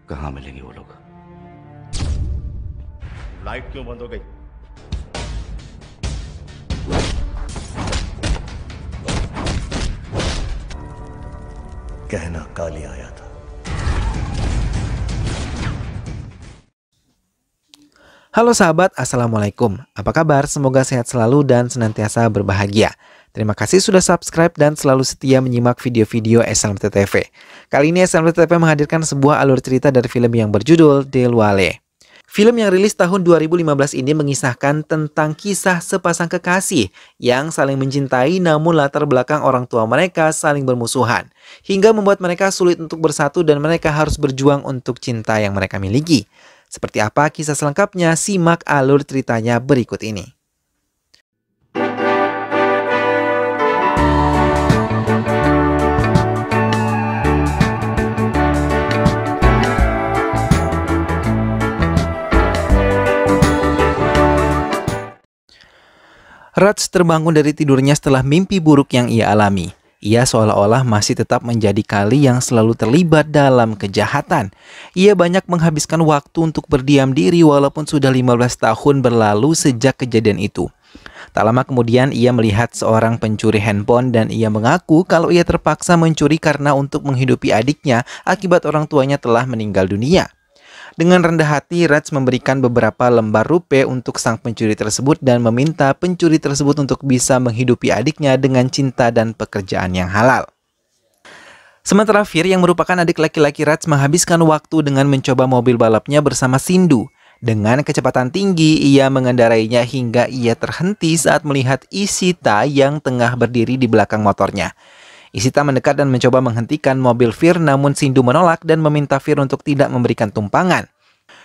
कहाँ मिलेंगे वो लोग? लाइट क्यों बंद हो गई? कहना काली आया था। Halo sahabat, Assalamualaikum. Apa kabar? Semoga sehat selalu dan senantiasa berbahagia. Terima kasih sudah subscribe dan selalu setia menyimak video-video SLMT TV. Kali ini SLMT TV menghadirkan sebuah alur cerita dari film yang berjudul Dilwale. Film yang rilis tahun 2015 ini mengisahkan tentang kisah sepasang kekasih yang saling mencintai namun latar belakang orang tua mereka saling bermusuhan, hingga membuat mereka sulit untuk bersatu dan mereka harus berjuang untuk cinta yang mereka miliki. Seperti apa kisah selengkapnya? Simak alur ceritanya berikut ini. Raj terbangun dari tidurnya setelah mimpi buruk yang ia alami. Ia seolah-olah masih tetap menjadi kali yang selalu terlibat dalam kejahatan. Ia banyak menghabiskan waktu untuk berdiam diri walaupun sudah 15 tahun berlalu sejak kejadian itu. Tak lama kemudian ia melihat seorang pencuri handphone dan ia mengaku kalau ia terpaksa mencuri karena untuk menghidupi adiknya akibat orang tuanya telah meninggal dunia. Dengan rendah hati, Raj memberikan beberapa lembar rupiah untuk sang pencuri tersebut dan meminta pencuri tersebut untuk bisa menghidupi adiknya dengan cinta dan pekerjaan yang halal. Sementara Fir yang merupakan adik laki-laki Raj menghabiskan waktu dengan mencoba mobil balapnya bersama Sindhu. Dengan kecepatan tinggi, ia mengendarainya hingga ia terhenti saat melihat Ishita yang tengah berdiri di belakang motornya. Ishita mendekat dan mencoba menghentikan mobil Fir, namun Sindhu menolak dan meminta Fir untuk tidak memberikan tumpangan.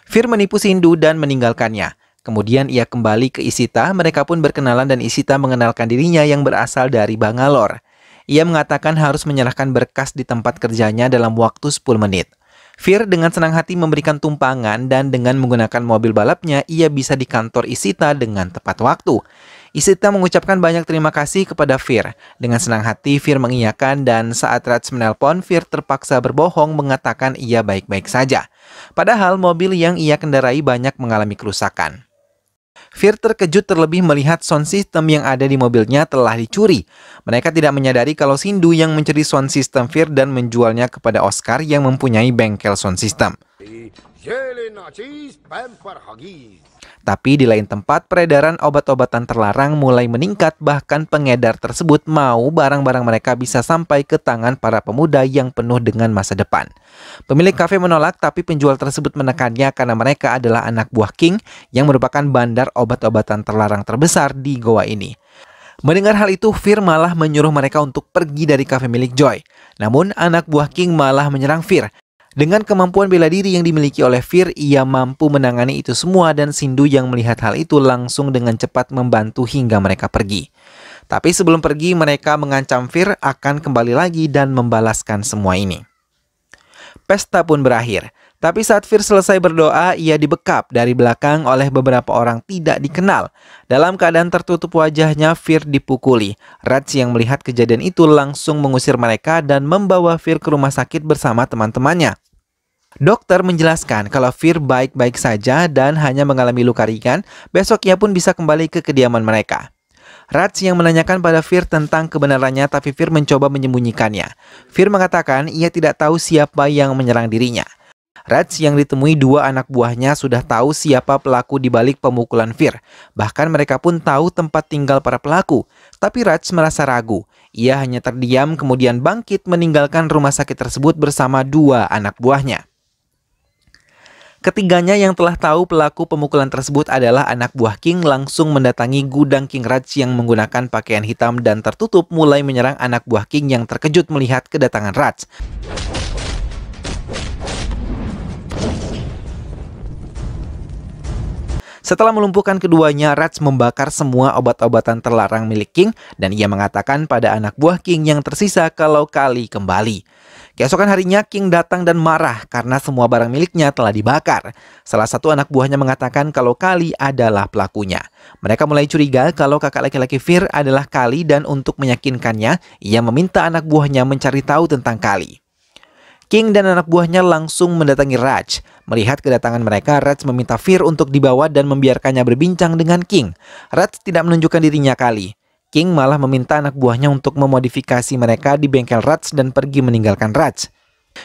Fir menipu Sindhu dan meninggalkannya. Kemudian ia kembali ke Ishita, mereka pun berkenalan dan Ishita mengenalkan dirinya yang berasal dari Bangalore. Ia mengatakan harus menyerahkan berkas di tempat kerjanya dalam waktu 10 menit. Fir dengan senang hati memberikan tumpangan dan dengan menggunakan mobil balapnya, ia bisa di kantor Ishita dengan tepat waktu. Ishita mengucapkan banyak terima kasih kepada Fir. Dengan senang hati, Fir mengiyakan dan saat Raj menelpon, Fir terpaksa berbohong mengatakan ia baik-baik saja. Padahal mobil yang ia kendarai banyak mengalami kerusakan. Fir terkejut terlebih melihat sound system yang ada di mobilnya telah dicuri. Mereka tidak menyadari kalau Sindhu yang mencuri sound system Fir dan menjualnya kepada Oscar yang mempunyai bengkel sound system. Tapi di lain tempat, peredaran obat-obatan terlarang mulai meningkat, bahkan pengedar tersebut mau barang-barang mereka bisa sampai ke tangan para pemuda yang penuh dengan masa depan. Pemilik kafe menolak, tapi penjual tersebut menekannya karena mereka adalah anak buah King yang merupakan bandar obat-obatan terlarang terbesar di Goa ini. Mendengar hal itu, Fir malah menyuruh mereka untuk pergi dari kafe milik Joy. Namun, anak buah King malah menyerang Fir. Dengan kemampuan bela diri yang dimiliki oleh Fir, ia mampu menangani itu semua dan Sindhu yang melihat hal itu langsung dengan cepat membantu hingga mereka pergi. Tapi sebelum pergi, mereka mengancam Fir akan kembali lagi dan membalaskan semua ini. Pesta pun berakhir. Tapi saat Fir selesai berdoa, ia dibekap dari belakang oleh beberapa orang tidak dikenal. Dalam keadaan tertutup wajahnya, Fir dipukuli. Raj yang melihat kejadian itu langsung mengusir mereka dan membawa Fir ke rumah sakit bersama teman-temannya. Dokter menjelaskan kalau Fir baik-baik saja dan hanya mengalami luka ringan, besok ia pun bisa kembali ke kediaman mereka. Raj yang menanyakan pada Fir tentang kebenarannya, tapi Fir mencoba menyembunyikannya. Fir mengatakan ia tidak tahu siapa yang menyerang dirinya. Raj yang ditemui dua anak buahnya sudah tahu siapa pelaku di balik pemukulan Fir. Bahkan mereka pun tahu tempat tinggal para pelaku. Tapi Raj merasa ragu. Ia hanya terdiam kemudian bangkit meninggalkan rumah sakit tersebut bersama dua anak buahnya. Ketiganya yang telah tahu pelaku pemukulan tersebut adalah anak buah King langsung mendatangi gudang King Raj yang menggunakan pakaian hitam dan tertutup mulai menyerang anak buah King yang terkejut melihat kedatangan Raj. Setelah melumpuhkan keduanya, Raj membakar semua obat-obatan terlarang milik King dan ia mengatakan pada anak buah King yang tersisa kalau Kali kembali. Keesokan harinya King datang dan marah karena semua barang miliknya telah dibakar. Salah satu anak buahnya mengatakan kalau Kali adalah pelakunya. Mereka mulai curiga kalau kakak laki-laki Fir adalah Kali dan untuk meyakinkannya, ia meminta anak buahnya mencari tahu tentang Kali. King dan anak buahnya langsung mendatangi Raj. Melihat kedatangan mereka, Raj meminta Fir untuk dibawa dan membiarkannya berbincang dengan King. Raj tidak menunjukkan dirinya kali. King malah meminta anak buahnya untuk memodifikasi mereka di bengkel Raj dan pergi meninggalkan Raj.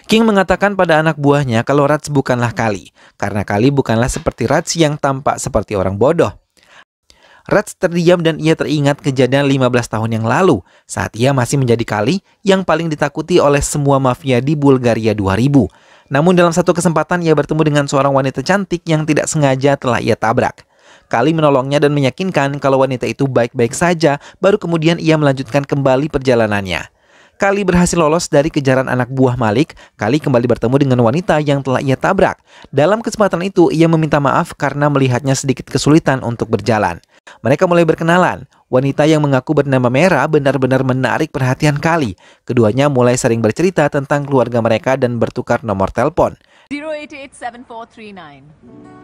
King mengatakan pada anak buahnya kalau Raj bukanlah Kali, karena Kali bukanlah seperti Raj yang tampak seperti orang bodoh. Raj terdiam dan ia teringat kejadian 15 tahun yang lalu saat ia masih menjadi Kali yang paling ditakuti oleh semua mafia di Bulgaria 2000. Namun dalam satu kesempatan ia bertemu dengan seorang wanita cantik yang tidak sengaja telah ia tabrak. Kali menolongnya dan meyakinkan kalau wanita itu baik-baik saja, baru kemudian ia melanjutkan kembali perjalanannya. Kali berhasil lolos dari kejaran anak buah Malik. Kali kembali bertemu dengan wanita yang telah ia tabrak. Dalam kesempatan itu, ia meminta maaf karena melihatnya sedikit kesulitan untuk berjalan. Mereka mulai berkenalan. Wanita yang mengaku bernama Mera benar-benar menarik perhatian Kali. Keduanya mulai sering bercerita tentang keluarga mereka dan bertukar nomor telepon. 0887439.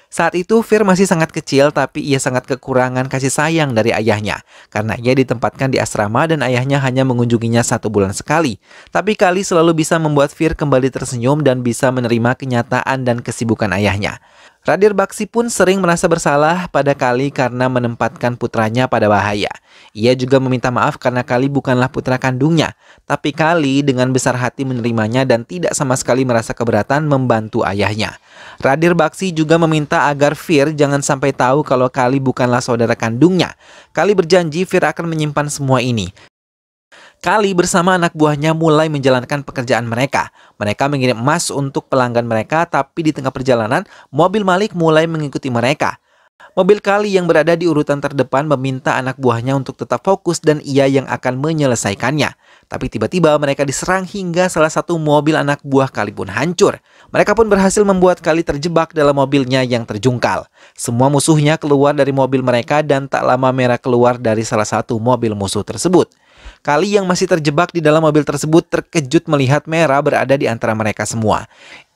Saat itu Fir masih sangat kecil, tapi ia sangat kekurangan kasih sayang dari ayahnya karena ia ditempatkan di asrama dan ayahnya hanya mengunjunginya 1 bulan sekali. Tapi Kali selalu bisa membuat Fir kembali tersenyum dan bisa menerima kenyataan dan kesibukan ayahnya. Radir Bakshi pun sering merasa bersalah pada Kali karena menempatkan putranya pada bahaya. Ia juga meminta maaf karena Kali bukanlah putra kandungnya, tapi Kali dengan besar hati menerimanya dan tidak sama sekali merasa keberatan membantu ayahnya. Radir Bakshi juga meminta agar Fir jangan sampai tahu kalau Kali bukanlah saudara kandungnya. Kali berjanji Fir akan menyimpan semua ini. Kali bersama anak buahnya mulai menjalankan pekerjaan mereka. Mereka mengirim emas untuk pelanggan mereka, tapi di tengah perjalanan, mobil Malik mulai mengikuti mereka. Mobil Kali yang berada di urutan terdepan meminta anak buahnya untuk tetap fokus dan ia yang akan menyelesaikannya. Tapi tiba-tiba mereka diserang hingga salah satu mobil anak buah Kali pun hancur. Mereka pun berhasil membuat Kali terjebak dalam mobilnya yang terjungkal. Semua musuhnya keluar dari mobil mereka dan tak lama Mera keluar dari salah satu mobil musuh tersebut. Kali yang masih terjebak di dalam mobil tersebut terkejut melihat Mera berada di antara mereka semua.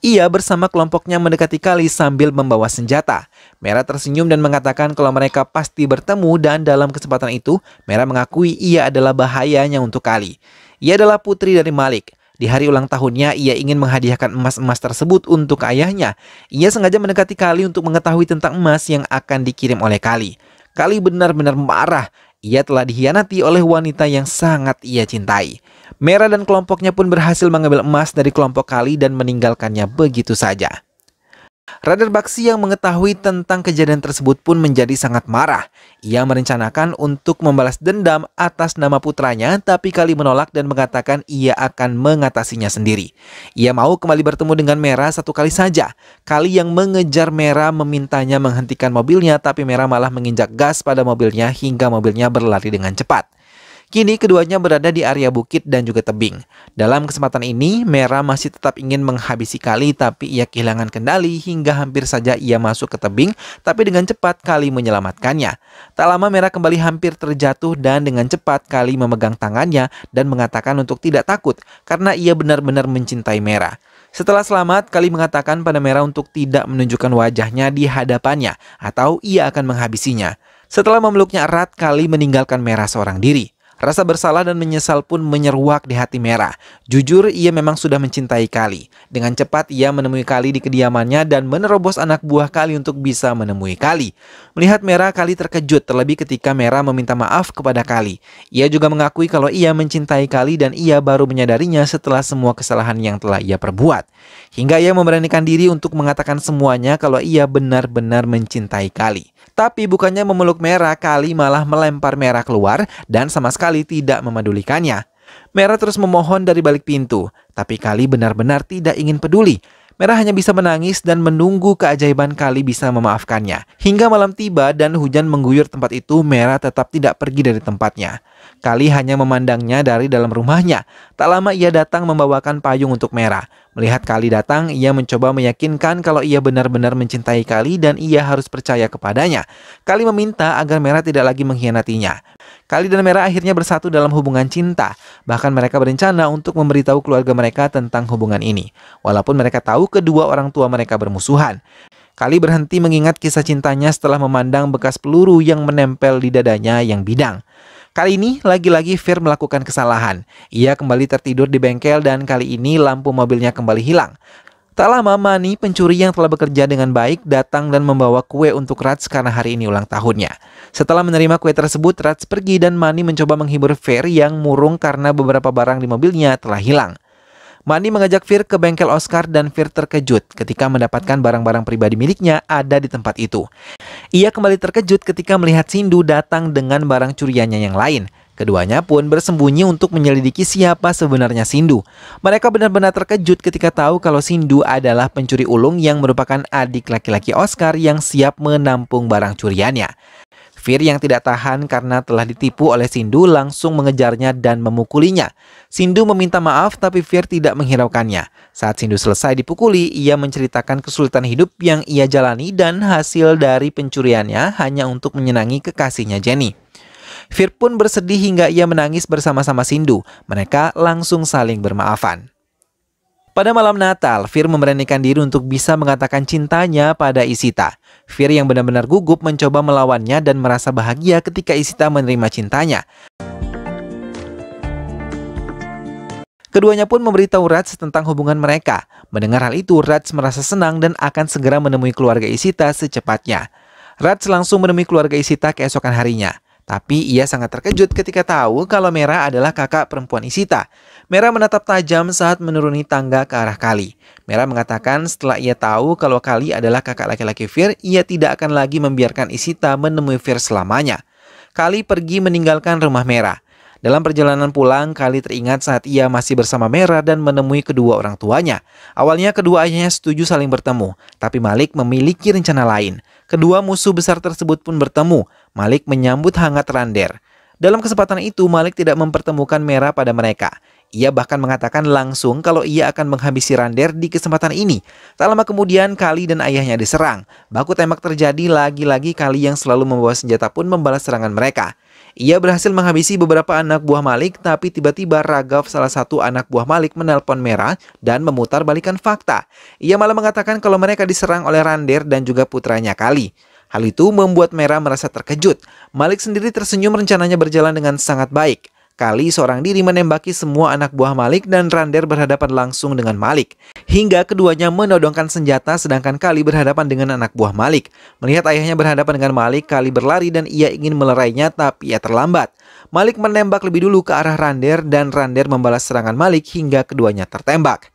Ia bersama kelompoknya mendekati Kali sambil membawa senjata. Mera tersenyum dan mengatakan kalau mereka pasti bertemu dan dalam kesempatan itu Mera mengakui ia adalah bahayanya untuk Kali. Ia adalah putri dari Malik. Di hari ulang tahunnya ia ingin menghadiahkan emas-emas tersebut untuk ayahnya. Ia sengaja mendekati Kali untuk mengetahui tentang emas yang akan dikirim oleh Kali. Kali benar-benar marah. Ia telah dikhianati oleh wanita yang sangat ia cintai. Mera dan kelompoknya pun berhasil mengambil emas dari kelompok Kali dan meninggalkannya begitu saja. Radir Bakshi yang mengetahui tentang kejadian tersebut pun menjadi sangat marah. Ia merencanakan untuk membalas dendam atas nama putranya, tapi Kali menolak dan mengatakan ia akan mengatasinya sendiri. Ia mau kembali bertemu dengan Mera 1 kali saja. Kali yang mengejar Mera memintanya menghentikan mobilnya, tapi Mera malah menginjak gas pada mobilnya hingga mobilnya berlari dengan cepat. Kini keduanya berada di area bukit dan juga tebing. Dalam kesempatan ini, Mera masih tetap ingin menghabisi Kali, tapi ia kehilangan kendali hingga hampir saja ia masuk ke tebing, tapi dengan cepat Kali menyelamatkannya. Tak lama Mera kembali hampir terjatuh dan dengan cepat Kali memegang tangannya dan mengatakan untuk tidak takut karena ia benar-benar mencintai Mera. Setelah selamat, Kali mengatakan pada Mera untuk tidak menunjukkan wajahnya di hadapannya atau ia akan menghabisinya. Setelah memeluknya erat, Kali meninggalkan Mera seorang diri. Rasa bersalah dan menyesal pun menyeruak di hati Mera. Jujur, ia memang sudah mencintai Kali. Dengan cepat, ia menemui Kali di kediamannya dan menerobos anak buah Kali untuk bisa menemui Kali. Melihat Mera, Kali terkejut, terlebih ketika Mera meminta maaf kepada Kali. Ia juga mengakui kalau ia mencintai Kali dan ia baru menyadarinya setelah semua kesalahan yang telah ia perbuat. Hingga ia memberanikan diri untuk mengatakan semuanya kalau ia benar-benar mencintai Kali. Tapi bukannya memeluk Mera, Kali malah melempar Mera keluar dan sama sekali tidak memedulikannya. Mera terus memohon dari balik pintu, tapi Kali benar-benar tidak ingin peduli. Mera hanya bisa menangis dan menunggu keajaiban Kali bisa memaafkannya. Hingga malam tiba dan hujan mengguyur tempat itu, Mera tetap tidak pergi dari tempatnya. Kali hanya memandangnya dari dalam rumahnya. Tak lama ia datang membawakan payung untuk Mera. Melihat Kali datang, ia mencoba meyakinkan kalau ia benar-benar mencintai Kali dan ia harus percaya kepadanya. Kali meminta agar Mera tidak lagi mengkhianatinya. Kali dan Mera akhirnya bersatu dalam hubungan cinta. Bahkan mereka berencana untuk memberitahu keluarga mereka tentang hubungan ini. Walaupun mereka tahu kedua orang tua mereka bermusuhan. Kali berhenti mengingat kisah cintanya setelah memandang bekas peluru yang menempel di dadanya yang bidang. Kali ini lagi-lagi Fir melakukan kesalahan. Ia kembali tertidur di bengkel dan kali ini lampu mobilnya kembali hilang. Tak lama Mani, pencuri yang telah bekerja dengan baik, datang dan membawa kue untuk Raj karena hari ini ulang tahunnya. Setelah menerima kue tersebut, Raj pergi dan Mani mencoba menghibur Fir yang murung karena beberapa barang di mobilnya telah hilang. Mani mengajak Fir ke bengkel Oscar dan Fir terkejut ketika mendapatkan barang-barang pribadi miliknya ada di tempat itu. Ia kembali terkejut ketika melihat Sindu datang dengan barang curiannya yang lain. Keduanya pun bersembunyi untuk menyelidiki siapa sebenarnya Sindu. Mereka benar-benar terkejut ketika tahu kalau Sindu adalah pencuri ulung yang merupakan adik laki-laki Oscar yang siap menampung barang curiannya. Fir yang tidak tahan karena telah ditipu oleh Sindu langsung mengejarnya dan memukulinya. Sindu meminta maaf tapi Fir tidak menghiraukannya. Saat Sindu selesai dipukuli, ia menceritakan kesulitan hidup yang ia jalani dan hasil dari pencuriannya hanya untuk menyenangi kekasihnya Jenny. Fir pun bersedih hingga ia menangis bersama-sama Sindu. Mereka langsung saling bermaafan. Pada malam Natal, Fir memberanikan diri untuk bisa mengatakan cintanya pada Ishita. Fir yang benar-benar gugup mencoba melawannya dan merasa bahagia ketika Ishita menerima cintanya. Keduanya pun memberitahu Raj tentang hubungan mereka. Mendengar hal itu, Raj merasa senang dan akan segera menemui keluarga Ishita secepatnya. Raj langsung menemui keluarga Ishita keesokan harinya. Tapi ia sangat terkejut ketika tahu kalau Merah adalah kakak perempuan Ishita. Merah menatap tajam saat menuruni tangga ke arah Kali. Merah mengatakan setelah ia tahu kalau Kali adalah kakak laki-laki Fir, ia tidak akan lagi membiarkan Ishita menemui Fir selamanya. Kali pergi meninggalkan rumah Merah. Dalam perjalanan pulang, Kali teringat saat ia masih bersama Merah dan menemui kedua orang tuanya. Awalnya kedua ayahnya setuju saling bertemu, tapi Malik memiliki rencana lain. Kedua musuh besar tersebut pun bertemu. Malik menyambut hangat Rander. Dalam kesempatan itu, Malik tidak mempertemukan Merah pada mereka. Ia bahkan mengatakan langsung kalau ia akan menghabisi Rander di kesempatan ini. Tak lama kemudian, Kali dan ayahnya diserang. Baku tembak terjadi, lagi-lagi Kali yang selalu membawa senjata pun membalas serangan mereka. Ia berhasil menghabisi beberapa anak buah Malik, tapi tiba-tiba Raghav, salah satu anak buah Malik, menelpon Merah dan memutar balikan fakta. Ia malah mengatakan kalau mereka diserang oleh Rander dan juga putranya Kali. Hal itu membuat Merah merasa terkejut. Malik sendiri tersenyum, rencananya berjalan dengan sangat baik. Kali seorang diri menembaki semua anak buah Malik dan Rander berhadapan langsung dengan Malik. Hingga keduanya menodongkan senjata sedangkan Kali berhadapan dengan anak buah Malik. Melihat ayahnya berhadapan dengan Malik, Kali berlari dan ia ingin melerainya tapi ia terlambat. Malik menembak lebih dulu ke arah Rander dan Rander membalas serangan Malik hingga keduanya tertembak.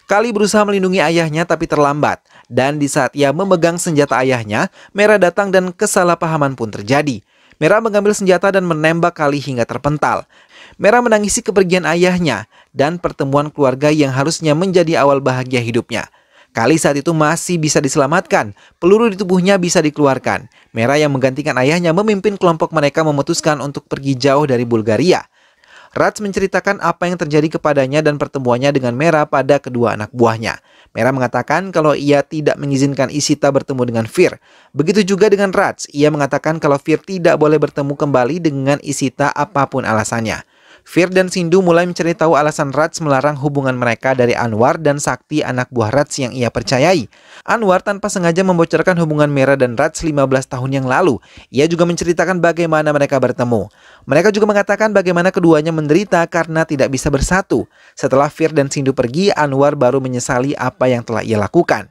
Kali berusaha melindungi ayahnya tapi terlambat. Dan di saat ia memegang senjata ayahnya, Merah datang dan kesalahpahaman pun terjadi. Merah mengambil senjata dan menembak Kali hingga terpental. Merah menangisi kepergian ayahnya dan pertemuan keluarga yang harusnya menjadi awal bahagia hidupnya. Kali saat itu masih bisa diselamatkan, peluru di tubuhnya bisa dikeluarkan. Merah yang menggantikan ayahnya memimpin kelompok mereka memutuskan untuk pergi jauh dari Bulgaria. Raj menceritakan apa yang terjadi kepadanya dan pertemuannya dengan Merah pada kedua anak buahnya. Merah mengatakan kalau ia tidak mengizinkan Ishita bertemu dengan Fir. Begitu juga dengan Raj, ia mengatakan kalau Fir tidak boleh bertemu kembali dengan Ishita apapun alasannya. Fir dan Sindu mulai mencari tahu alasan Raj melarang hubungan mereka dari Anwar dan Sakti, anak buah Raj yang ia percayai. Anwar tanpa sengaja membocorkan hubungan Merah dan Raj 15 tahun yang lalu. Ia juga menceritakan bagaimana mereka bertemu. Mereka juga mengatakan bagaimana keduanya menderita karena tidak bisa bersatu. Setelah Fir dan Sindu pergi, Anwar baru menyesali apa yang telah ia lakukan.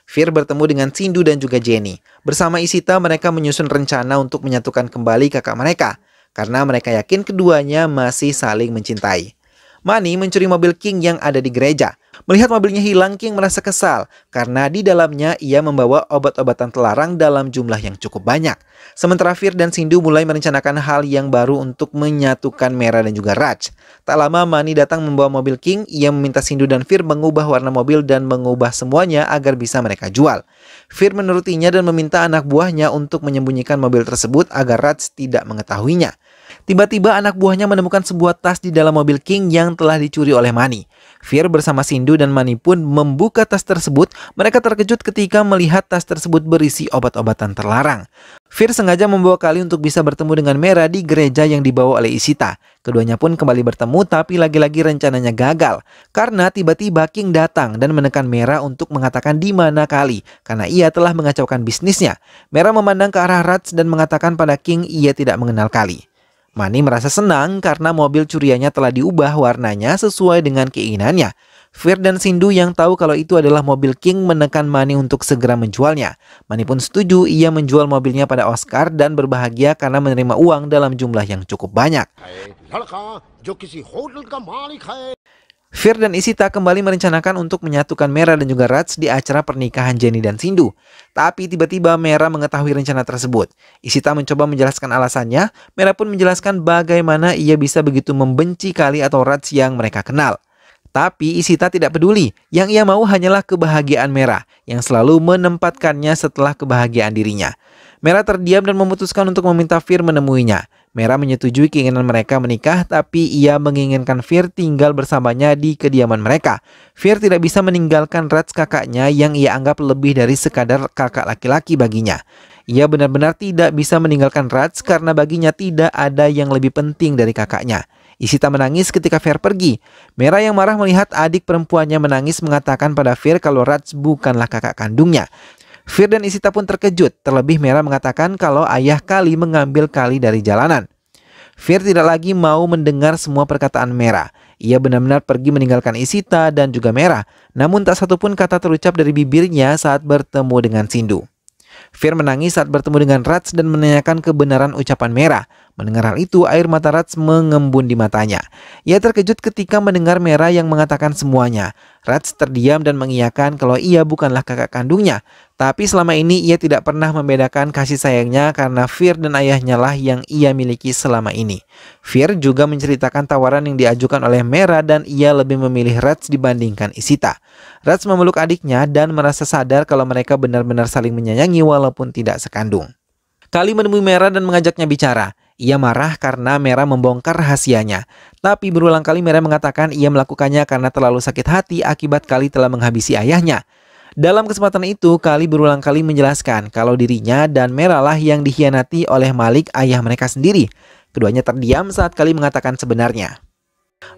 Fir bertemu dengan Sindu dan juga Jenny. Bersama Ishita mereka menyusun rencana untuk menyatukan kembali kakak mereka. Karena mereka yakin keduanya masih saling mencintai. Mani mencuri mobil King yang ada di gereja. Melihat mobilnya hilang, King merasa kesal karena di dalamnya ia membawa obat-obatan terlarang dalam jumlah yang cukup banyak. Sementara Fir dan Sindu mulai merencanakan hal yang baru untuk menyatukan Merah dan juga Raj. Tak lama Mani datang membawa mobil King. Ia meminta Sindu dan Fir mengubah warna mobil dan mengubah semuanya agar bisa mereka jual. Fir menurutinya dan meminta anak buahnya untuk menyembunyikan mobil tersebut agar Raj tidak mengetahuinya. Tiba-tiba anak buahnya menemukan sebuah tas di dalam mobil King yang telah dicuri oleh Mani. Fir bersama Sindu dan Mani pun membuka tas tersebut. Mereka terkejut ketika melihat tas tersebut berisi obat-obatan terlarang. Fir sengaja membawa Kali untuk bisa bertemu dengan Mera di gereja yang dibawa oleh Ishita. Keduanya pun kembali bertemu, tapi lagi-lagi rencananya gagal karena tiba-tiba King datang dan menekan Mera untuk mengatakan di mana Kali karena ia telah mengacaukan bisnisnya. Mera memandang ke arah Raj dan mengatakan pada King ia tidak mengenal Kali. Mani merasa senang karena mobil curiannya telah diubah warnanya sesuai dengan keinginannya. Fir dan Sindu yang tahu kalau itu adalah mobil King menekan Mani untuk segera menjualnya. Mani pun setuju, ia menjual mobilnya pada Oscar dan berbahagia karena menerima uang dalam jumlah yang cukup banyak. Fir dan Ishita kembali merencanakan untuk menyatukan Mera dan juga Raj di acara pernikahan Jenny dan Sindu. Tapi tiba-tiba Mera mengetahui rencana tersebut. Ishita mencoba menjelaskan alasannya. Mera pun menjelaskan bagaimana ia bisa begitu membenci Kali atau Raj yang mereka kenal. Tapi Ishita tidak peduli. Yang ia mau hanyalah kebahagiaan Mera yang selalu menempatkannya setelah kebahagiaan dirinya. Mera terdiam dan memutuskan untuk meminta Fir menemuinya. Mera menyetujui keinginan mereka menikah, tapi ia menginginkan Fir tinggal bersamanya di kediaman mereka. Fir tidak bisa meninggalkan Raj kakaknya yang ia anggap lebih dari sekadar kakak laki-laki baginya. Ia benar-benar tidak bisa meninggalkan Raj karena baginya tidak ada yang lebih penting dari kakaknya. Ishita menangis ketika Fir pergi. Mera yang marah melihat adik perempuannya menangis mengatakan pada Fir kalau Raj bukanlah kakak kandungnya. Fir dan Ishita pun terkejut, terlebih Mera mengatakan kalau ayah Kali mengambil Kali dari jalanan. Fir tidak lagi mau mendengar semua perkataan Mera. Ia benar-benar pergi meninggalkan Ishita dan juga Mera, namun tak satu pun kata terucap dari bibirnya saat bertemu dengan Sindu. Fir menangis saat bertemu dengan Raj dan menanyakan kebenaran ucapan Mera. Mendengar hal itu, air mata Raj mengembun di matanya. Ia terkejut ketika mendengar Mera yang mengatakan semuanya. Raj terdiam dan mengiyakan kalau ia bukanlah kakak kandungnya. Tapi selama ini ia tidak pernah membedakan kasih sayangnya karena Fir dan ayahnya lah yang ia miliki selama ini. Fir juga menceritakan tawaran yang diajukan oleh Mera dan ia lebih memilih Raj dibandingkan Ishita. Raj memeluk adiknya dan merasa sadar kalau mereka benar-benar saling menyayangi walaupun tidak sekandung. Kali menemui Mera dan mengajaknya bicara. Ia marah karena Mera membongkar rahasianya. Tapi berulang kali Mera mengatakan ia melakukannya karena terlalu sakit hati akibat Kali telah menghabisi ayahnya. Dalam kesempatan itu, Kali berulang kali menjelaskan kalau dirinya dan Mera lah yang dikhianati oleh Malik, ayah mereka sendiri. Keduanya terdiam saat Kali mengatakan sebenarnya.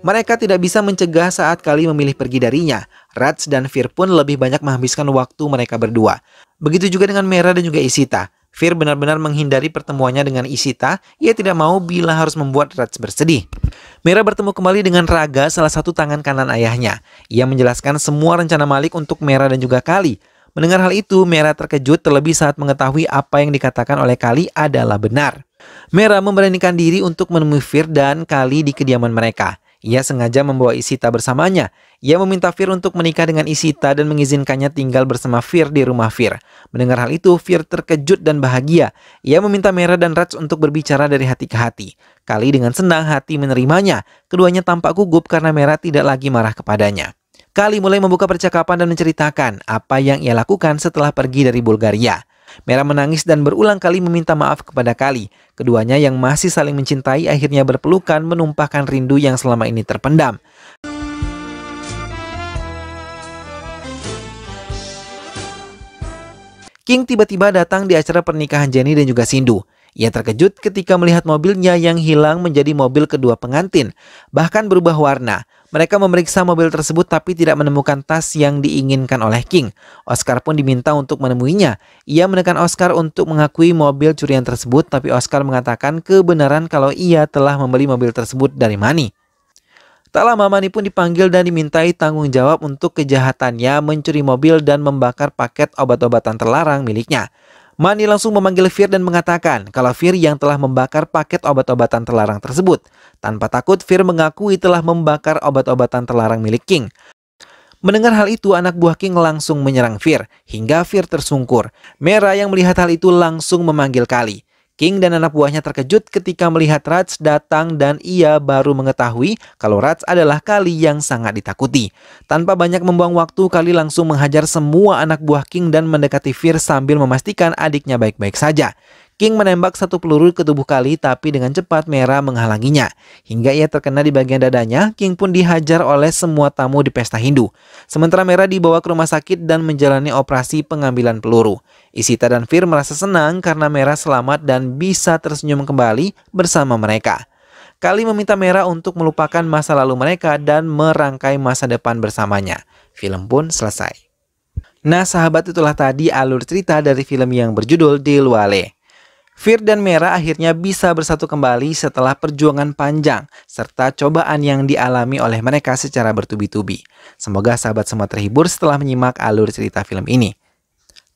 Mereka tidak bisa mencegah saat Kali memilih pergi darinya. Raj dan Fir pun lebih banyak menghabiskan waktu mereka berdua. Begitu juga dengan Mera dan juga Ishita. Fir benar-benar menghindari pertemuannya dengan Ishita. Ia tidak mau bila harus membuat Raj bersedih. Mera bertemu kembali dengan Raga, salah satu tangan kanan ayahnya. Ia menjelaskan semua rencana Malik untuk Mera dan juga Kali. Mendengar hal itu, Mera terkejut terlebih saat mengetahui apa yang dikatakan oleh Kali adalah benar. Mera memberanikan diri untuk menemui Fir dan Kali di kediaman mereka. Ia sengaja membawa Ishita bersamanya. Ia meminta Fir untuk menikah dengan Ishita dan mengizinkannya tinggal bersama Fir di rumah Fir. Mendengar hal itu, Fir terkejut dan bahagia. Ia meminta Mera dan Raj untuk berbicara dari hati ke hati. Kali dengan senang hati menerimanya. Keduanya tampak gugup karena Mera tidak lagi marah kepadanya. Kali mulai membuka percakapan dan menceritakan apa yang ia lakukan setelah pergi dari Bulgaria. Mera menangis dan berulang kali meminta maaf kepada Kali. Keduanya yang masih saling mencintai akhirnya berpelukan menumpahkan rindu yang selama ini terpendam. King tiba-tiba datang di acara pernikahan Jenny dan juga Sindu. Ia terkejut ketika melihat mobilnya yang hilang menjadi mobil kedua pengantin, bahkan berubah warna. Mereka memeriksa mobil tersebut tapi tidak menemukan tas yang diinginkan oleh King. Oscar pun diminta untuk menemuinya. Ia menekan Oscar untuk mengakui mobil curian tersebut, tapi Oscar mengatakan kebenaran kalau ia telah membeli mobil tersebut dari Mani. Tak lama Mani pun dipanggil dan dimintai tanggung jawab untuk kejahatannya mencuri mobil dan membakar paket obat-obatan terlarang miliknya. Mani langsung memanggil Fir dan mengatakan kalau Fir yang telah membakar paket obat-obatan terlarang tersebut. Tanpa takut, Fir mengakui telah membakar obat-obatan terlarang milik King. Mendengar hal itu, anak buah King langsung menyerang Fir, hingga Fir tersungkur. Mera yang melihat hal itu langsung memanggil Kali. King dan anak buahnya terkejut ketika melihat Raj datang dan ia baru mengetahui kalau Raj adalah Kali yang sangat ditakuti. Tanpa banyak membuang waktu, Kali langsung menghajar semua anak buah King dan mendekati Fir sambil memastikan adiknya baik-baik saja. King menembak satu peluru ke tubuh Kali, tapi dengan cepat Mera menghalanginya. Hingga ia terkena di bagian dadanya, King pun dihajar oleh semua tamu di pesta Hindu. Sementara Mera dibawa ke rumah sakit dan menjalani operasi pengambilan peluru. Ishita dan Fir merasa senang karena Mera selamat dan bisa tersenyum kembali bersama mereka. Kali meminta Mera untuk melupakan masa lalu mereka dan merangkai masa depan bersamanya. Film pun selesai. Nah sahabat, itulah tadi alur cerita dari film yang berjudul Dilwale. Fir dan Mera akhirnya bisa bersatu kembali setelah perjuangan panjang serta cobaan yang dialami oleh mereka secara bertubi-tubi. Semoga sahabat semua terhibur setelah menyimak alur cerita film ini.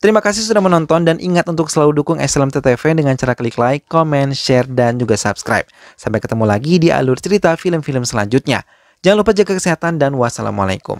Terima kasih sudah menonton dan ingat untuk selalu dukung SLMT-TV dengan cara klik like, comment, share, dan juga subscribe. Sampai ketemu lagi di alur cerita film-film selanjutnya. Jangan lupa jaga kesehatan dan wassalamualaikum.